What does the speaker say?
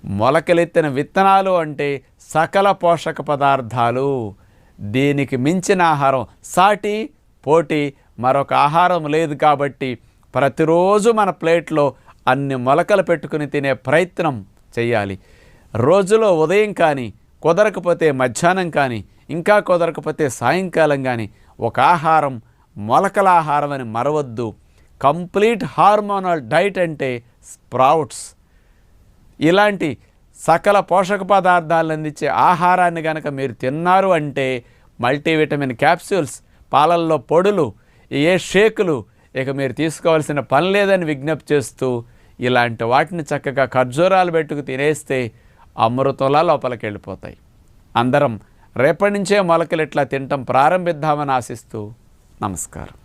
మొలకలెత్తిన విత్తనాలు అంటే సకల పోషక పదార్థాలు. దీనికి మించిన ఆహారం, సాటి పోటీ మరొక ఆహారం లేదు. కాబట్టి ప్రతిరోజు మన ప్లేట్లో అన్ని మొలకలు పెట్టుకుని తినే ప్రయత్నం చేయాలి. రోజులో ఉదయం కానీ, కుదరకపోతే మధ్యాహ్నం కానీ, ఇంకా కుదరకపోతే సాయంకాలం కానీ ఒక ఆహారం మొలకల ఆహారం అని మరవద్దు. కంప్లీట్ హార్మోనల్ డైట్ అంటే స్ప్రౌట్స్. ఇలాంటి సకల పోషక పదార్థాలను అందించే ఆహారాన్ని కనుక మీరు తిన్నారు అంటే మల్టీవిటమిన్ క్యాప్సూల్స్, పాలల్లో పొడులు, ఏ షేకులు ఇక మీరు తీసుకోవాల్సిన పని లేదని విజ్ఞప్తి చేస్తూ, ఇలాంటి వాటిని చక్కగా ఖర్జూరాలు పెట్టుకు తినేస్తే అమృతంలా లోపలికి వెళ్ళిపోతాయి. అందరం రేపటి నుంచే మొలకలు ఇట్లా తినటం ప్రారంభిద్దామని ఆశిస్తూ నమస్కారం.